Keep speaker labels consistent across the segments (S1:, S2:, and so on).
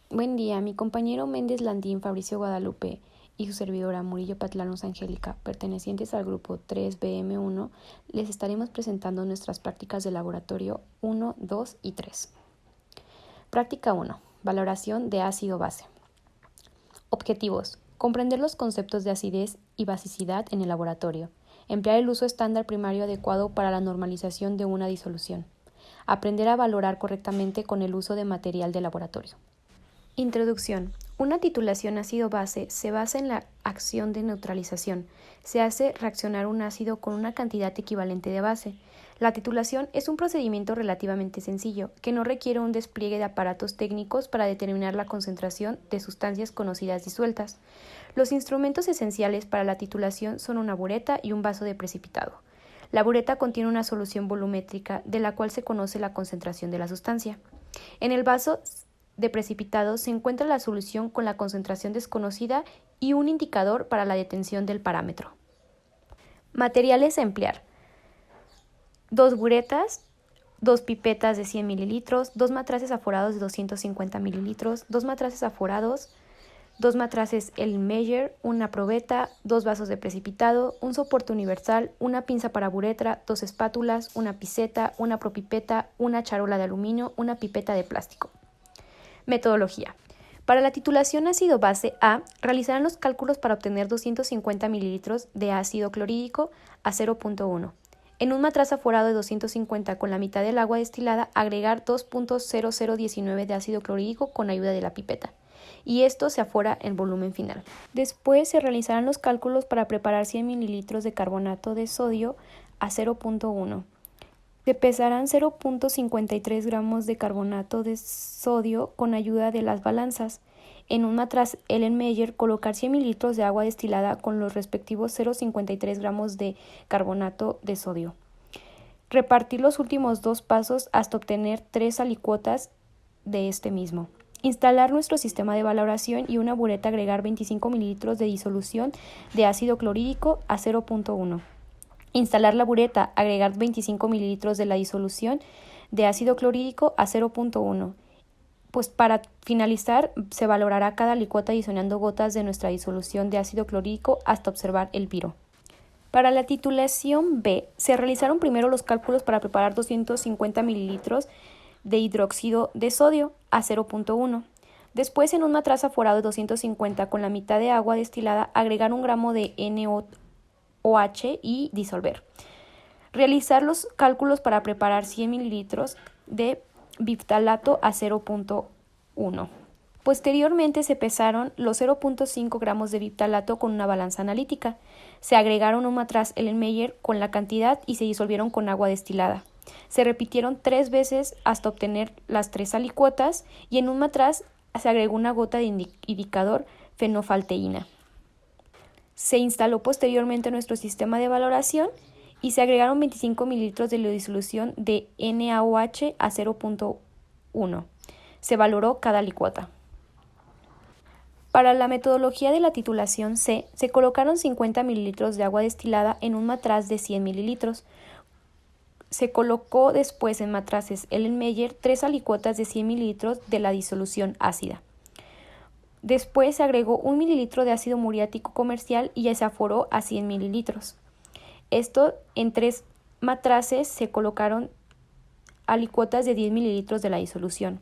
S1: Buen día, mi compañero Méndez Landín, Fabricio Guadalupe y su servidora Murillo Patlanos Angélica, pertenecientes al grupo 3BM1, les estaremos presentando nuestras prácticas de laboratorio 1, 2 y 3. Práctica 1. Valoración de ácido-base. Objetivos. Comprender los conceptos de acidez y basicidad en el laboratorio. Emplear el uso estándar primario adecuado para la normalización de una disolución. Aprender a valorar correctamente con el uso de material de laboratorio. Introducción. Una titulación ácido-base se basa en la acción de neutralización. Se hace reaccionar un ácido con una cantidad equivalente de base. La titulación es un procedimiento relativamente sencillo, que no requiere un despliegue de aparatos técnicos para determinar la concentración de sustancias conocidas disueltas. Los instrumentos esenciales para la titulación son una bureta y un vaso de precipitado. La bureta contiene una solución volumétrica de la cual se conoce la concentración de la sustancia. En el vaso de precipitado se encuentra la solución con la concentración desconocida y un indicador para la detención del parámetro. Materiales a emplear: 2 buretas, 2 pipetas de 100 mililitros, 2 matraces aforados de 250 mililitros, 2 matraces aforados, 2 matraces Erlenmeyer, una probeta, 2 vasos de precipitado, un soporte universal, una pinza para buretra, 2 espátulas, una piseta, una propipeta, una charola de aluminio, una pipeta de plástico. Metodología. Para la titulación ácido-base A, realizarán los cálculos para obtener 250 mililitros de ácido clorhídrico a 0.1. En un matraz aforado de 250 con la mitad del agua destilada, agregar 2.0019 de ácido clorhídrico con ayuda de la pipeta, y esto se afora en volumen final. Después se realizarán los cálculos para preparar 100 mililitros de carbonato de sodio a 0.1. Se pesarán 0.53 gramos de carbonato de sodio con ayuda de las balanzas. En un matraz Erlenmeyer, colocar 100 mililitros de agua destilada con los respectivos 0.53 gramos de carbonato de sodio. Repartir los últimos 2 pasos hasta obtener 3 alicuotas de este mismo. Instalar nuestro sistema de valoración y una bureta agregar 25 mililitros de disolución de ácido clorhídrico a 0.1. Instalar la bureta, agregar 25 mililitros de la disolución de ácido clorhídrico a 0.1. Pues para finalizar, se valorará cada alicuota adicionando gotas de nuestra disolución de ácido clorhídrico hasta observar el piro. Para la titulación B, se realizaron primero los cálculos para preparar 250 mililitros de hidróxido de sodio a 0.1. Después, en un matraz aforado de 250 con la mitad de agua destilada, agregar 1 gramo de NaOH y disolver. Realizar los cálculos para preparar 100 mililitros de biftalato a 0.1. Posteriormente se pesaron los 0.5 gramos de biftalato con una balanza analítica. Se agregaron un matraz Erlenmeyer con la cantidad y se disolvieron con agua destilada. Se repitieron 3 veces hasta obtener las 3 alicuotas y en un matraz se agregó una gota de indicador fenolftaldeína. Se instaló posteriormente nuestro sistema de valoración y se agregaron 25 mililitros de la disolución de NaOH a 0.1. Se valoró cada alicuota. Para la metodología de la titulación C, se colocaron 50 mililitros de agua destilada en un matraz de 100 mililitros. Se colocó después en matraces Erlenmeyer 3 alicuotas de 100 mililitros de la disolución ácida. Después se agregó 1 mililitro de ácido muriático comercial y se aforó a 100 mililitros. Esto en 3 matraces se colocaron alicuotas de 10 mililitros de la disolución.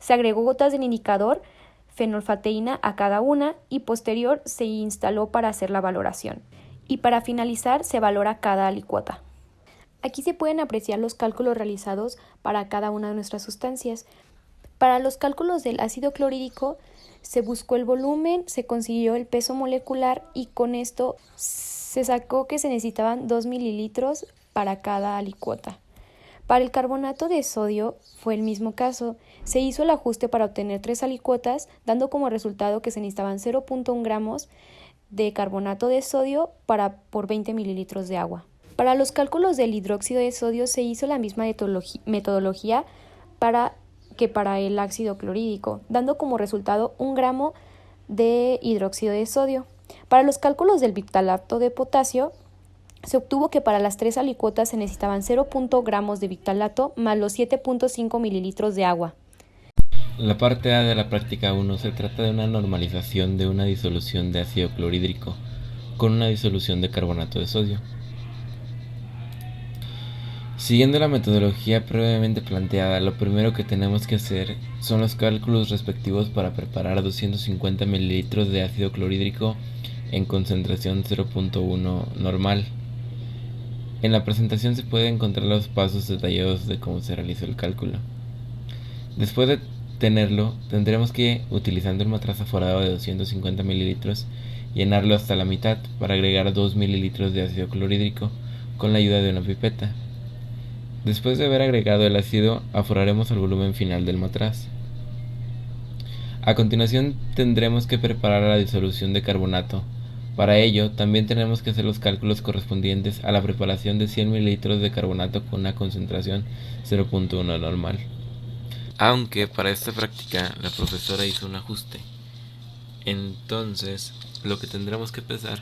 S1: Se agregó gotas del indicador fenolftaldeína a cada una y posterior se instaló para hacer la valoración. Y para finalizar se valora cada alicuota. Aquí se pueden apreciar los cálculos realizados para cada una de nuestras sustancias. Para los cálculos del ácido clorhídrico se buscó el volumen, se consiguió el peso molecular y con esto se sacó que se necesitaban 2 mililitros para cada alicuota. Para el carbonato de sodio fue el mismo caso. Se hizo el ajuste para obtener 3 alicuotas, dando como resultado que se necesitaban 0.1 gramos de carbonato de sodio por 20 mililitros de agua. Para los cálculos del hidróxido de sodio se hizo la misma metodología que para el ácido clorhídrico, dando como resultado 1 gramo de hidróxido de sodio. Para los cálculos del biftalato de potasio, se obtuvo que para las 3 alicuotas se necesitaban 0.0 gramos de biftalato más los 7.5 mililitros de agua.
S2: La parte A de la práctica 1 se trata de una normalización de una disolución de ácido clorhídrico con una disolución de carbonato de sodio. Siguiendo la metodología previamente planteada, lo primero que tenemos que hacer son los cálculos respectivos para preparar 250 ml de ácido clorhídrico en concentración 0.1 normal. En la presentación se pueden encontrar los pasos detallados de cómo se realizó el cálculo. Después de tenerlo, tendremos que, utilizando el matraz aforado de 250 ml, llenarlo hasta la mitad para agregar 2 ml de ácido clorhídrico con la ayuda de una pipeta. Después de haber agregado el ácido, aforaremos el volumen final del matraz. A continuación tendremos que preparar la disolución de carbonato. Para ello, también tenemos que hacer los cálculos correspondientes a la preparación de 100 ml de carbonato con una concentración 0.1 normal. Aunque para esta práctica la profesora hizo un ajuste. Entonces, lo que tendremos que pesar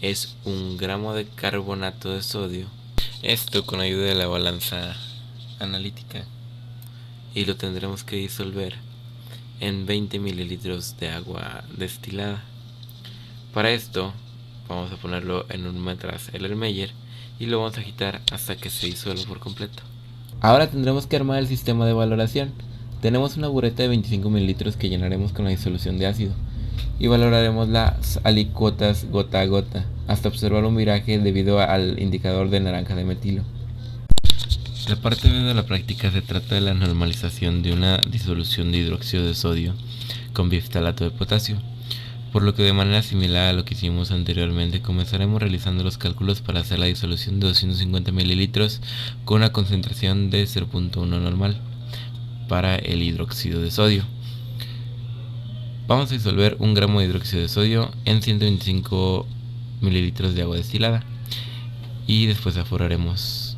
S2: es 1 gramo de carbonato de sodio. Esto con ayuda de la balanza analítica. Y lo tendremos que disolver en 20 mililitros de agua destilada. Para esto, vamos a ponerlo en un matraz Erlenmeyer y lo vamos a agitar hasta que se disuelva por completo. Ahora tendremos que armar el sistema de valoración. Tenemos una bureta de 25 mililitros que llenaremos con la disolución de ácido y valoraremos las alicuotas gota a gota hasta observar un viraje debido al indicador de naranja de metilo. La parte B de la práctica se trata de la normalización de una disolución de hidróxido de sodio con biftalato de potasio, por lo que de manera similar a lo que hicimos anteriormente comenzaremos realizando los cálculos para hacer la disolución de 250 mililitros con una concentración de 0.1 normal para el hidróxido de sodio. Vamos a disolver 1 gramo de hidróxido de sodio en 125 mililitros de agua destilada y después aforaremos.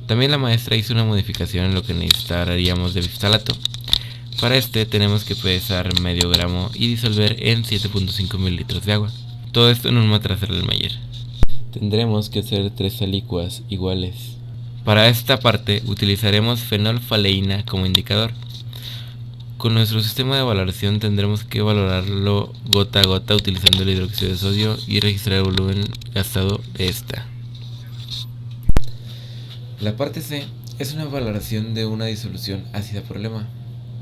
S2: También la maestra hizo una modificación en lo que necesitaríamos de biftalato. Para este tenemos que pesar medio gramo y disolver en 7.5 mililitros de agua. Todo esto en un matraz Erlenmeyer. Tendremos que hacer 3 alicuas iguales. Para esta parte utilizaremos fenolfaleína como indicador. Con nuestro sistema de valoración tendremos que valorarlo gota a gota utilizando el hidróxido de sodio y registrar el volumen gastado de esta. La parte C es una valoración de una disolución ácida problema.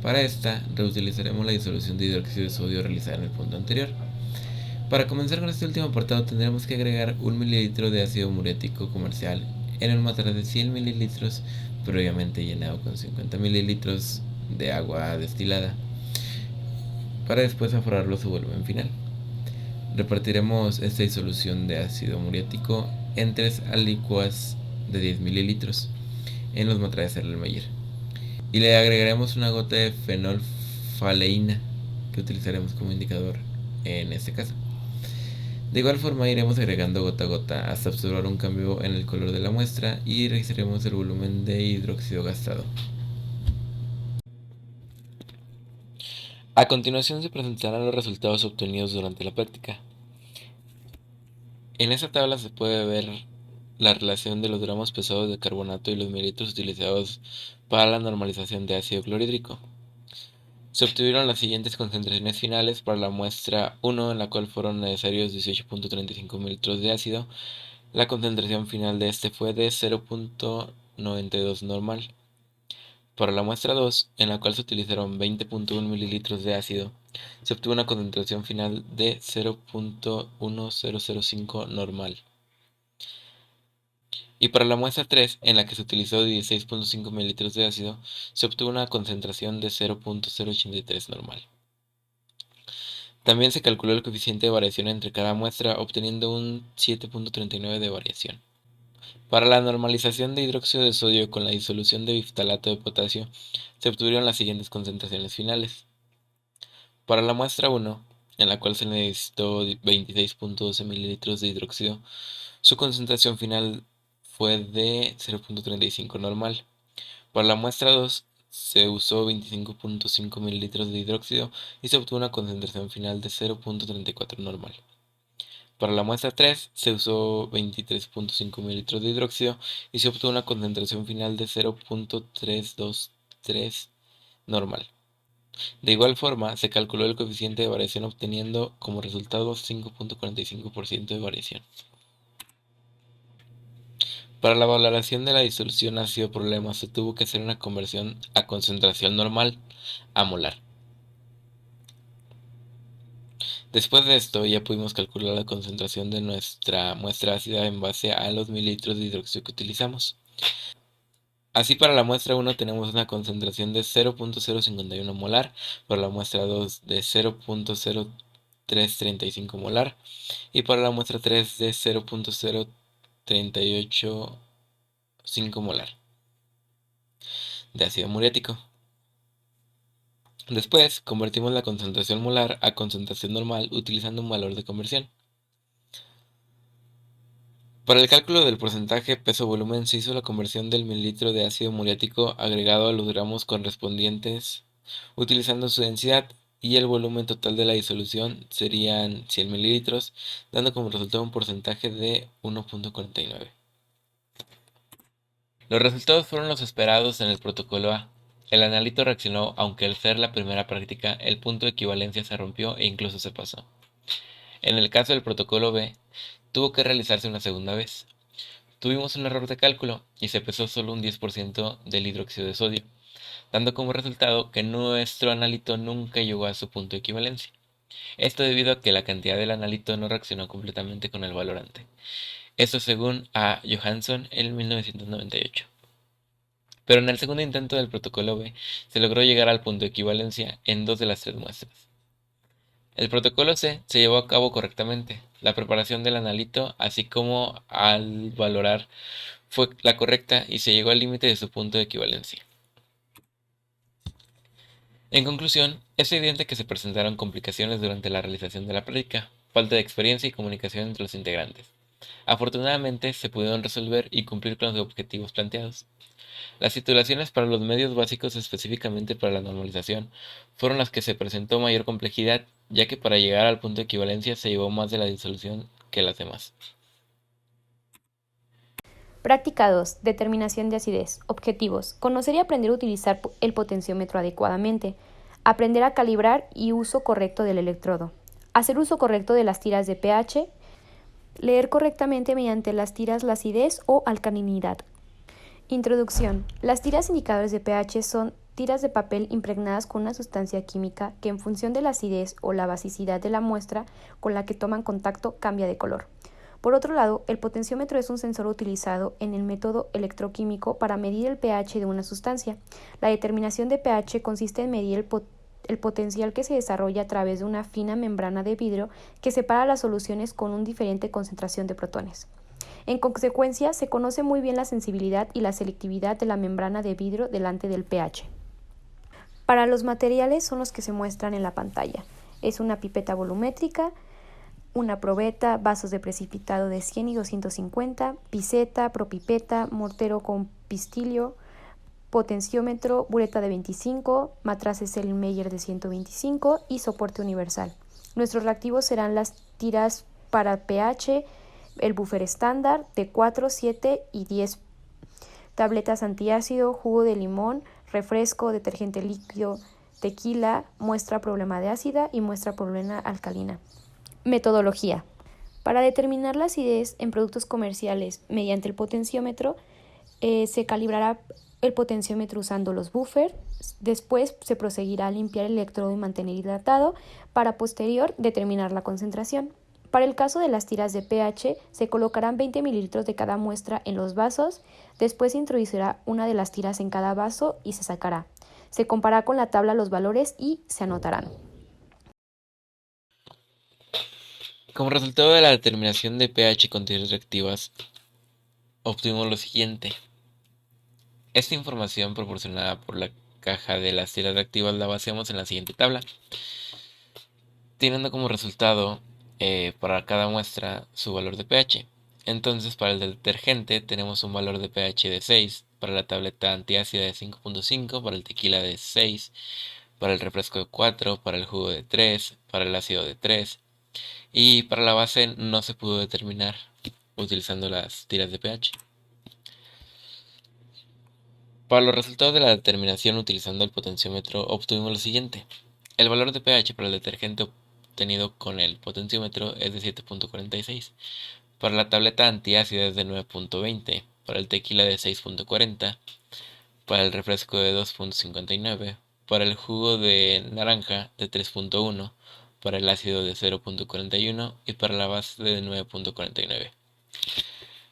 S2: Para esta, reutilizaremos la disolución de hidróxido de sodio realizada en el punto anterior. Para comenzar con este último apartado tendremos que agregar 1 mililitro de ácido muriático comercial en un matraz de 100 mililitros previamente llenado con 50 mililitros de agua destilada para después aforarlo su volumen final. Repartiremos esta disolución de ácido muriático en 3 alicuas de 10 mililitros en los matraces Erlenmeyer y le agregaremos una gota de fenolfaleína que utilizaremos como indicador en este caso. De igual forma iremos agregando gota a gota hasta observar un cambio en el color de la muestra y registraremos el volumen de hidróxido gastado. A continuación se presentarán los resultados obtenidos durante la práctica. En esta tabla se puede ver la relación de los gramos pesados de carbonato y los mililitros utilizados para la normalización de ácido clorhídrico. Se obtuvieron las siguientes concentraciones finales para la muestra 1, en la cual fueron necesarios 18.35 mililitros de ácido. La concentración final de este fue de 0.92 normal. Para la muestra 2, en la cual se utilizaron 20.1 mililitros de ácido, se obtuvo una concentración final de 0.1005 normal. Y para la muestra 3, en la que se utilizó 16.5 mililitros de ácido, se obtuvo una concentración de 0.083 normal. También se calculó el coeficiente de variación entre cada muestra, obteniendo un 7.39 de variación. Para la normalización de hidróxido de sodio con la disolución de biftalato de potasio, se obtuvieron las siguientes concentraciones finales. Para la muestra 1, en la cual se necesitó 26.12 mililitros de hidróxido, su concentración final fue de 0.35 normal. Para la muestra 2, se usó 25.5 mililitros de hidróxido y se obtuvo una concentración final de 0.34 normal. Para la muestra 3 se usó 23.5 mililitros de hidróxido y se obtuvo una concentración final de 0.323 normal. De igual forma, se calculó el coeficiente de variación obteniendo como resultado 5.45% de variación. Para la valoración de la disolución ácido problema se tuvo que hacer una conversión a concentración normal a molar. Después de esto ya pudimos calcular la concentración de nuestra muestra ácida en base a los mililitros de hidróxido que utilizamos. Así para la muestra 1 tenemos una concentración de 0.051 molar, para la muestra 2 de 0.0335 molar y para la muestra 3 de 0.0385 molar de ácido muriático. Después convertimos la concentración molar a concentración normal utilizando un valor de conversión. Para el cálculo del porcentaje peso-volumen se hizo la conversión del mililitro de ácido muriático agregado a los gramos correspondientes utilizando su densidad y el volumen total de la disolución serían 100 mililitros, dando como resultado un porcentaje de 1.49. Los resultados fueron los esperados en el protocolo A. El analito reaccionó, aunque al ser la primera práctica, el punto de equivalencia se rompió e incluso se pasó. En el caso del protocolo B, tuvo que realizarse una segunda vez. Tuvimos un error de cálculo y se pesó solo un 10% del hidróxido de sodio, dando como resultado que nuestro analito nunca llegó a su punto de equivalencia. Esto debido a que la cantidad del analito no reaccionó completamente con el valorante. Esto según a Johansson en 1998. Pero en el segundo intento del protocolo B se logró llegar al punto de equivalencia en 2 de las 3 muestras. El protocolo C se llevó a cabo correctamente. La preparación del analito, así como al valorar, fue la correcta y se llegó al límite de su punto de equivalencia. En conclusión, es evidente que se presentaron complicaciones durante la realización de la práctica, falta de experiencia y comunicación entre los integrantes. Afortunadamente, se pudieron resolver y cumplir con los objetivos planteados. Las titulaciones para los medios básicos, específicamente para la normalización, fueron las que se presentó mayor complejidad, ya que para llegar al punto de equivalencia se llevó más de la disolución que las demás.
S1: Práctica 2. Determinación de acidez. Objetivos. Conocer y aprender a utilizar el potenciómetro adecuadamente. Aprender a calibrar y uso correcto del electrodo. Hacer uso correcto de las tiras de pH. Leer correctamente mediante las tiras la acidez o alcalinidad. Introducción. Las tiras indicadores de pH son tiras de papel impregnadas con una sustancia química que en función de la acidez o la basicidad de la muestra con la que toman contacto cambia de color. Por otro lado, el potenciómetro es un sensor utilizado en el método electroquímico para medir el pH de una sustancia. La determinación de pH consiste en medir el potencial que se desarrolla a través de una fina membrana de vidrio que separa las soluciones con una diferente concentración de protones. En consecuencia, se conoce muy bien la sensibilidad y la selectividad de la membrana de vidrio delante del pH. Para los materiales son los que se muestran en la pantalla. Es una pipeta volumétrica, una probeta, vasos de precipitado de 100 y 250, piseta, propipeta, mortero con pistillo, potenciómetro, bureta de 25, matraces Erlenmeyer de 125 y soporte universal. Nuestros reactivos serán las tiras para pH, el buffer estándar de 4, 7 y 10, tabletas antiácido, jugo de limón, refresco, detergente líquido, tequila, muestra problema de ácida y muestra problema alcalina. Metodología. Para determinar la acidez en productos comerciales mediante el potenciómetro, se calibrará el potenciómetro usando los buffers. Después se proseguirá a limpiar el electrodo y mantener hidratado para posterior determinar la concentración. Para el caso de las tiras de pH, se colocarán 20 mililitros de cada muestra en los vasos, después se introducirá una de las tiras en cada vaso y se sacará. Se comparará con la tabla los valores y se anotarán.
S2: Como resultado de la determinación de pH con tiras reactivas, obtuvimos lo siguiente. Esta información proporcionada por la caja de las tiras reactivas la basamos en la siguiente tabla, teniendo como resultado para cada muestra su valor de pH. Entonces, para el detergente tenemos un valor de pH de 6, para la tableta antiácida de 5.5, para el tequila de 6, para el refresco de 4, para el jugo de 3, para el ácido de 3, y para la base no se pudo determinar utilizando las tiras de pH. Para los resultados de la determinación utilizando el potenciómetro obtuvimos lo siguiente. El valor de pH para el detergente obtenido con el potenciómetro es de 7.46, para la tableta antiácida es de 9.20, para el tequila de 6.40, para el refresco de 2.59, para el jugo de naranja de 3.1, para el ácido de 0.41 y para la base de 9.49.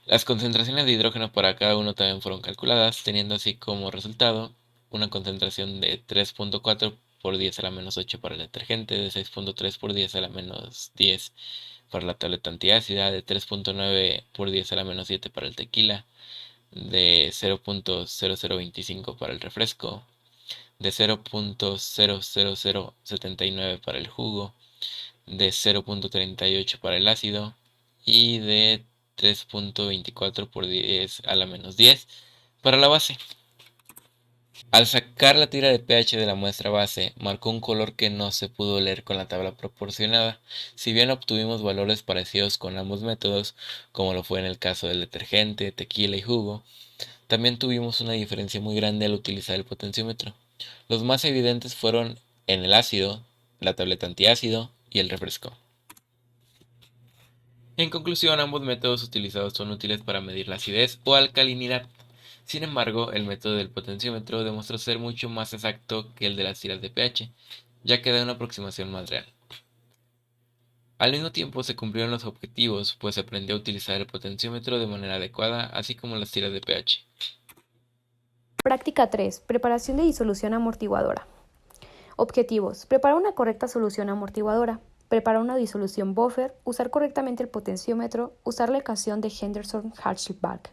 S2: Las concentraciones de hidrógeno para cada uno también fueron calculadas, teniendo así como resultado una concentración de 3.4 por 10 a la menos 8 para el detergente, de 6.3 por 10 a la menos 10 para la tableta antiácida, de 3.9 por 10 a la menos 7 para el tequila, de 0.0025 para el refresco, de 0.00079 para el jugo, de 0.38 para el ácido y de 3.24 por 10 a la menos 10 para la base. Al sacar la tira de pH de la muestra base, marcó un color que no se pudo leer con la tabla proporcionada. Si bien obtuvimos valores parecidos con ambos métodos, como lo fue en el caso del detergente, tequila y jugo, también tuvimos una diferencia muy grande al utilizar el potenciómetro. Los más evidentes fueron en el ácido, la tableta antiácido y el refresco. En conclusión, ambos métodos utilizados son útiles para medir la acidez o alcalinidad. Sin embargo, el método del potenciómetro demostró ser mucho más exacto que el de las tiras de pH, ya que da una aproximación más real. Al mismo tiempo se cumplieron los objetivos, pues se aprendió a utilizar el potenciómetro de manera adecuada, así como las tiras de pH.
S1: Práctica 3. Preparación de disolución amortiguadora. Objetivos. Preparar una correcta solución amortiguadora. Preparar una disolución buffer. Usar correctamente el potenciómetro. Usar la ecuación de Henderson-Harshbark.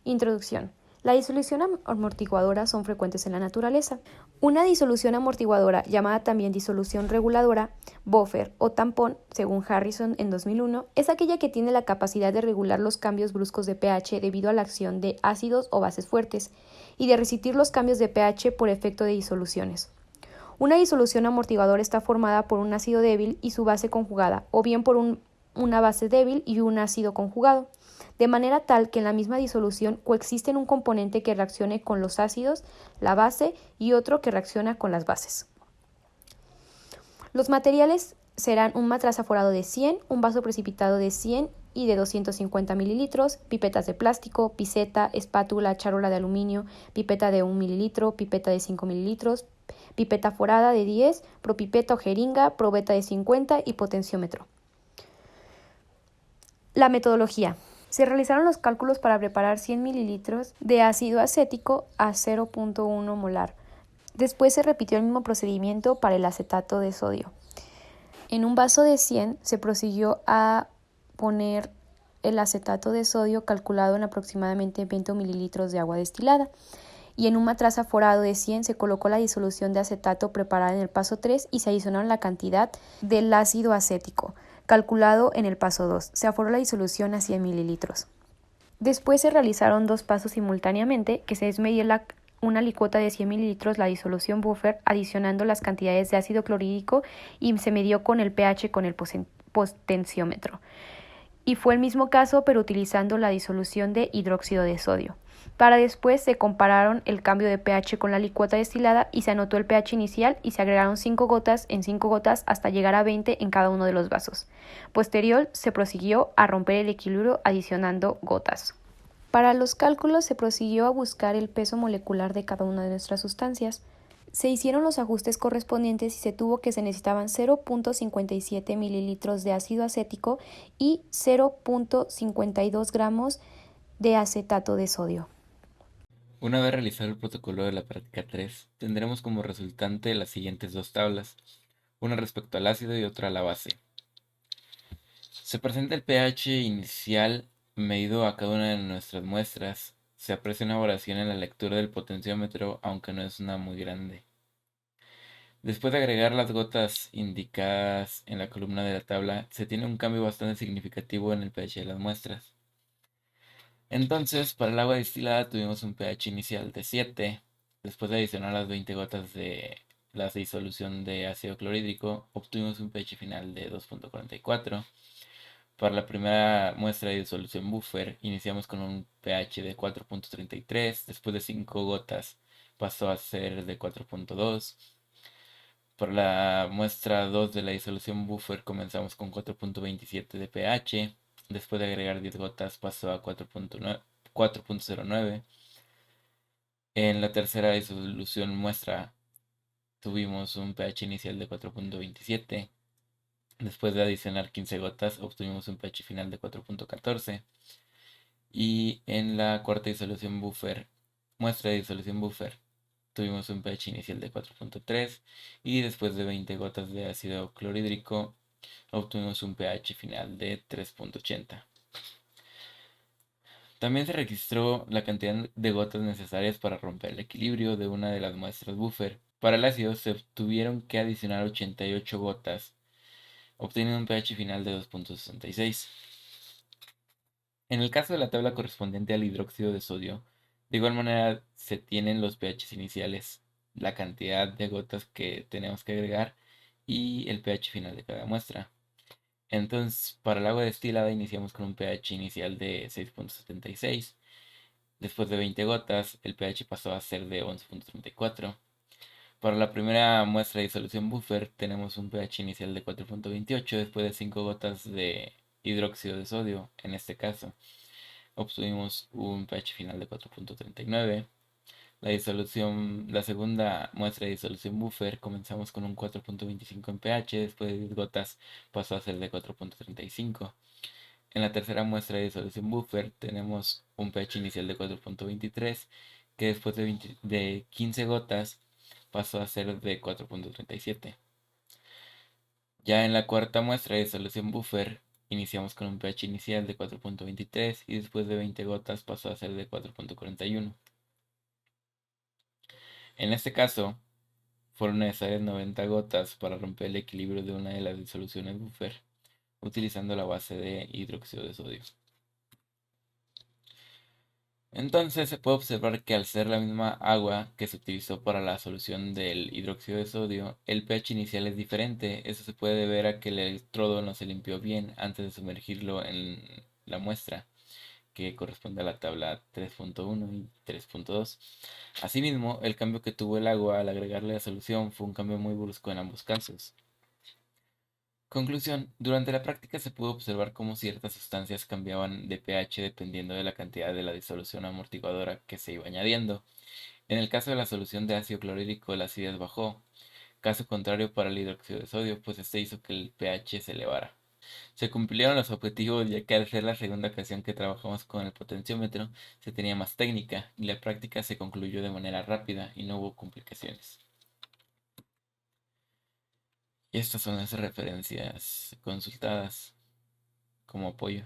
S1: Introducción. La disolución amortiguadora son frecuentes en la naturaleza. Una disolución amortiguadora, llamada también disolución reguladora, buffer o tampón, según Harrison en 2001, es aquella que tiene la capacidad de regular los cambios bruscos de pH debido a la acción de ácidos o bases fuertes y de resistir los cambios de pH por efecto de disoluciones. Una disolución amortiguadora está formada por un ácido débil y su base conjugada, o bien por una base débil y un ácido conjugado, de manera tal que en la misma disolución coexisten un componente que reaccione con los ácidos, la base, y otro que reacciona con las bases. Los materiales serán un matraz aforado de 100, un vaso precipitado de 100 y de 250 mililitros, pipetas de plástico, piseta, espátula, charola de aluminio, pipeta de 1 mililitro, pipeta de 5 mililitros, pipeta forada de 10, propipeta o jeringa, probeta de 50 y potenciómetro. La metodología. Se realizaron los cálculos para preparar 100 mililitros de ácido acético a 0.1 molar. Después se repitió el mismo procedimiento para el acetato de sodio. En un vaso de 100 se prosiguió a poner el acetato de sodio calculado en aproximadamente 20 mililitros de agua destilada, y en un matraz aforado de 100 se colocó la disolución de acetato preparada en el paso 3 y se adicionaron la cantidad del ácido acético, calculado en el paso 2. Se aforó la disolución a 100 mililitros. Después se realizaron dos pasos simultáneamente, que se es medir una licuota de 100 mililitros la disolución buffer, adicionando las cantidades de ácido clorhídrico, y se midió con el pH con el potenciómetro. Y fue el mismo caso, pero utilizando la disolución de hidróxido de sodio. Para después se compararon el cambio de pH con la licuota destilada y se anotó el pH inicial y se agregaron 5 gotas en 5 gotas hasta llegar a 20 en cada uno de los vasos. Posterior se prosiguió a romper el equilibrio adicionando gotas. Para los cálculos se prosiguió a buscar el peso molecular de cada una de nuestras sustancias. Se hicieron los ajustes correspondientes y se tuvo que se necesitaban 0.57 mililitros de ácido acético y 0.52 gramos de acetato de sodio.
S2: Una vez realizado el protocolo de la práctica 3, tendremos como resultante las siguientes dos tablas, una respecto al ácido y otra a la base. Se presenta el pH inicial medido a cada una de nuestras muestras. Se aprecia una variación en la lectura del potenciómetro, aunque no es una muy grande. Después de agregar las gotas indicadas en la columna de la tabla, se tiene un cambio bastante significativo en el pH de las muestras. Entonces, para el agua destilada tuvimos un pH inicial de 7. Después de adicionar las 20 gotas de la disolución de ácido clorhídrico, obtuvimos un pH final de 2.44. Para la primera muestra de disolución buffer, iniciamos con un pH de 4.33, después de 5 gotas pasó a ser de 4.2. Para la muestra 2 de la disolución buffer comenzamos con 4.27 de pH, después de agregar 10 gotas pasó a 4.09. En la tercera disolución muestra tuvimos un pH inicial de 4.27. Después de adicionar 15 gotas obtuvimos un pH final de 4.14. Y en la cuarta disolución buffer, muestra de disolución buffer, tuvimos un pH inicial de 4.3 y después de 20 gotas de ácido clorhídrico obtuvimos un pH final de 3.80. También se registró la cantidad de gotas necesarias para romper el equilibrio de una de las muestras buffer. Para el ácido se tuvieron que adicionar 88 gotas, obteniendo un pH final de 2.66. En el caso de la tabla correspondiente al hidróxido de sodio, de igual manera se tienen los pHs iniciales, la cantidad de gotas que tenemos que agregar y el pH final de cada muestra. Entonces, para el agua destilada iniciamos con un pH inicial de 6.76. Después de 20 gotas, el pH pasó a ser de 11.34. Para la primera muestra de disolución buffer tenemos un pH inicial de 4.28 después de 5 gotas de hidróxido de sodio, en este caso obtuvimos un pH final de 4.39. La segunda muestra de disolución buffer comenzamos con un 4.25 en pH, después de 10 gotas pasó a ser de 4.35. En la tercera muestra de disolución buffer tenemos un pH inicial de 4.23 que después de 15 gotas pasó a ser de 4.37. Ya en la cuarta muestra de disolución buffer iniciamos con un pH inicial de 4.23 y después de 20 gotas pasó a ser de 4.41. En este caso, fueron necesarias 90 gotas para romper el equilibrio de una de las disoluciones buffer, utilizando la base de hidróxido de sodio. Entonces se puede observar que al ser la misma agua que se utilizó para la solución del hidróxido de sodio, el pH inicial es diferente. Eso se puede deber a que el electrodo no se limpió bien antes de sumergirlo en la muestra, que corresponde a la tabla 3.1 y 3.2. Asimismo, el cambio que tuvo el agua al agregarle la solución fue un cambio muy brusco en ambos casos. Conclusión: durante la práctica se pudo observar cómo ciertas sustancias cambiaban de pH dependiendo de la cantidad de la disolución amortiguadora que se iba añadiendo. En el caso de la solución de ácido clorhídrico, la acidez bajó. Caso contrario para el hidróxido de sodio, pues este hizo que el pH se elevara. Se cumplieron los objetivos, ya que al ser la segunda ocasión que trabajamos con el potenciómetro, se tenía más técnica y la práctica se concluyó de manera rápida y no hubo complicaciones. Y estas son las referencias consultadas como apoyo.